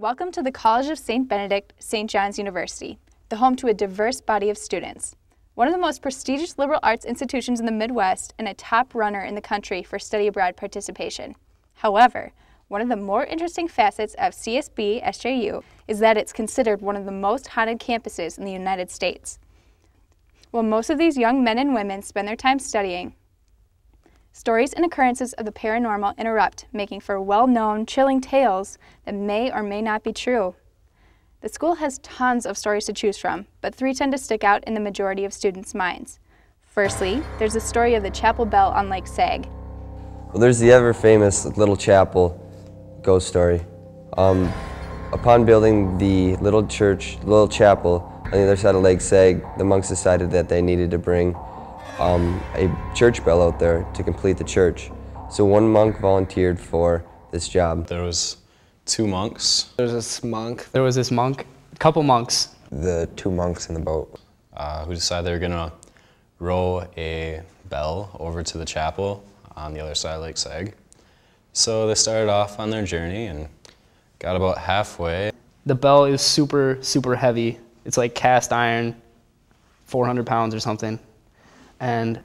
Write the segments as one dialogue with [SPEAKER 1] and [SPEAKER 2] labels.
[SPEAKER 1] Welcome to the College of St. Benedict, St. John's University, the home to a diverse body of students. One of the most prestigious liberal arts institutions in the Midwest and a top runner in the country for study abroad participation. However, one of the more interesting facets of CSB, SJU, is that it's considered one of the most haunted campuses in the United States. While most of these young men and women spend their time studying, stories and occurrences of the paranormal interrupt, making for well-known, chilling tales that may or may not be true. The school has tons of stories to choose from, but three tend to stick out in the majority of students' minds. Firstly, there's the story of the chapel bell on Lake Sag.
[SPEAKER 2] Well, there's the ever-famous little chapel ghost story. Upon building the little chapel on the other side of Lake Sag, the monks decided that they needed to bring a church bell out there to complete the church. So one monk volunteered for this job.
[SPEAKER 3] There was two monks.
[SPEAKER 4] There was this monk, a couple monks.
[SPEAKER 2] The two monks in the boat.
[SPEAKER 3] Who decided they were gonna row a bell over to the chapel on the other side of Lake Sag. So they started off on their journey and got about halfway.
[SPEAKER 4] The bell is super, super heavy. It's like cast iron, 400 pounds or something. And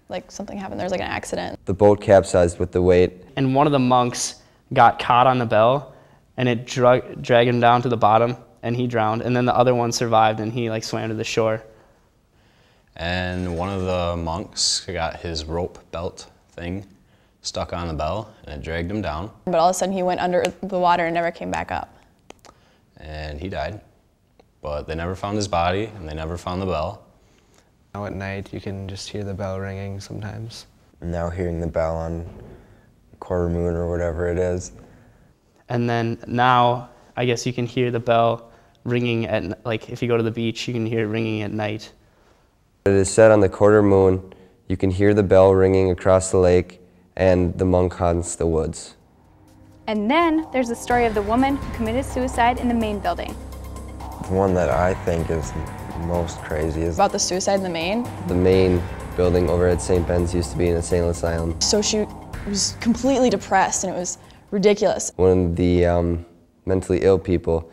[SPEAKER 5] like something happened, there was like an accident.
[SPEAKER 2] The boat capsized with the weight.
[SPEAKER 4] And one of the monks got caught on the bell and it dragged him down to the bottom and he drowned. And then the other one survived and he like swam to the shore.
[SPEAKER 3] And one of the monks got his rope belt thing stuck on the bell and it dragged him down.
[SPEAKER 5] But all of a sudden he went under the water and never came back up.
[SPEAKER 3] And he died. But they never found his body and they never found the bell.
[SPEAKER 6] Now at night you can just hear the bell ringing sometimes.
[SPEAKER 2] Now hearing the bell on quarter moon or whatever it is.
[SPEAKER 4] And then now, I guess you can hear the bell ringing at, like if you go to the beach, you can hear it ringing at night.
[SPEAKER 2] It is said on the quarter moon, you can hear the bell ringing across the lake and the monk haunts the woods.
[SPEAKER 1] And then there's the story of the woman who committed suicide in the main building.
[SPEAKER 2] The one that I think is most crazy is
[SPEAKER 5] About the suicide in the main?
[SPEAKER 2] the main building over at St. Ben's used to be an insane asylum.
[SPEAKER 5] So she was completely depressed and it was ridiculous.
[SPEAKER 2] One of the mentally ill people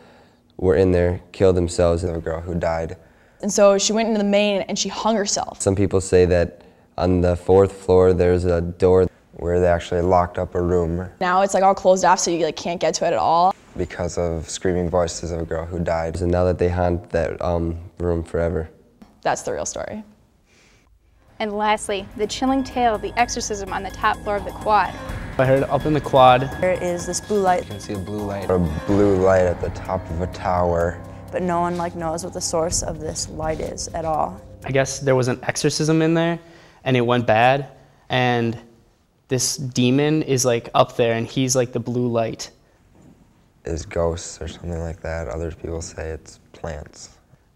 [SPEAKER 2] were in there, killed themselves, and a girl who died.
[SPEAKER 5] And so she went into the main and she hung herself.
[SPEAKER 2] Some people say that on the 4th floor there's a door where they actually locked up a room.
[SPEAKER 5] Now it's like all closed off so you like can't get to it at all.
[SPEAKER 2] Because of screaming voices of a girl who died. And now that they haunt that room forever.
[SPEAKER 5] That's the real story.
[SPEAKER 1] And lastly, the chilling tale of the exorcism on the top floor of the quad.
[SPEAKER 4] I heard up in the quad.
[SPEAKER 7] There is this blue light,
[SPEAKER 6] You can see a blue light.
[SPEAKER 2] A blue light at the top of a tower.
[SPEAKER 7] but no one knows what the source of this light is at all.
[SPEAKER 4] I guess there was an exorcism in there and it went bad and this demon is like up there and he's like the blue light.
[SPEAKER 2] Is ghosts or something like that. Other people say it's plants.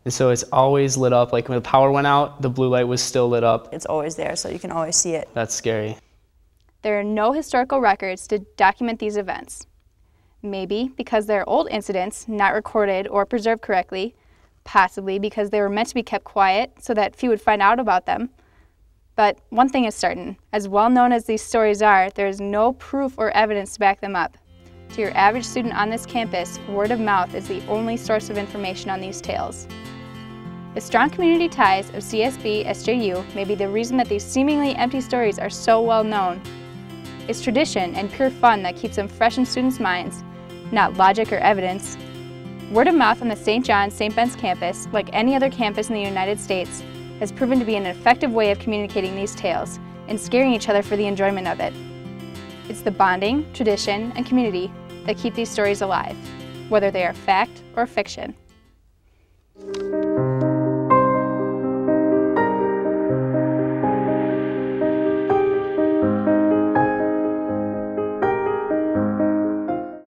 [SPEAKER 4] And so it's always lit up, like when the power went out, the blue light was still lit up.
[SPEAKER 7] It's always there, so you can always see it.
[SPEAKER 4] That's scary.
[SPEAKER 1] There are no historical records to document these events. Maybe because they're old incidents, not recorded or preserved correctly, possibly because they were meant to be kept quiet so that few would find out about them. But one thing is certain, as well known as these stories are, there is no proof or evidence to back them up. To your average student on this campus, word of mouth is the only source of information on these tales. The strong community ties of CSB, SJU may be the reason that these seemingly empty stories are so well known. It's tradition and pure fun that keeps them fresh in students' minds, not logic or evidence. Word of mouth on the St. John's, St. Ben's campus, like any other campus in the United States, has proven to be an effective way of communicating these tales and scaring each other for the enjoyment of it. It's the bonding, tradition, and community that keep these stories alive, whether they are fact or fiction.